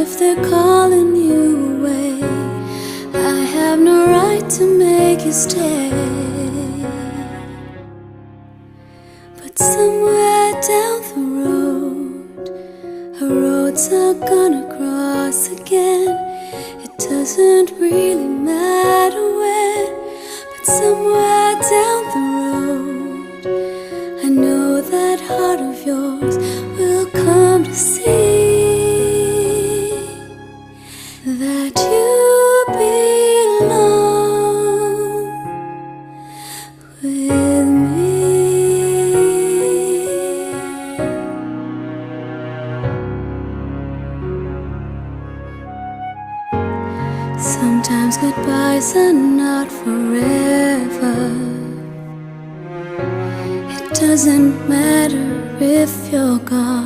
if they're calling you away? I have no right to make you stay. But somewhere down the road, our roads are gonna cross again. It doesn't really matter when, but somewhere down the road, I know that heart of yours will come to see that you belong with me. Sometimes goodbyes are not forever. It doesn't matter if you're gone.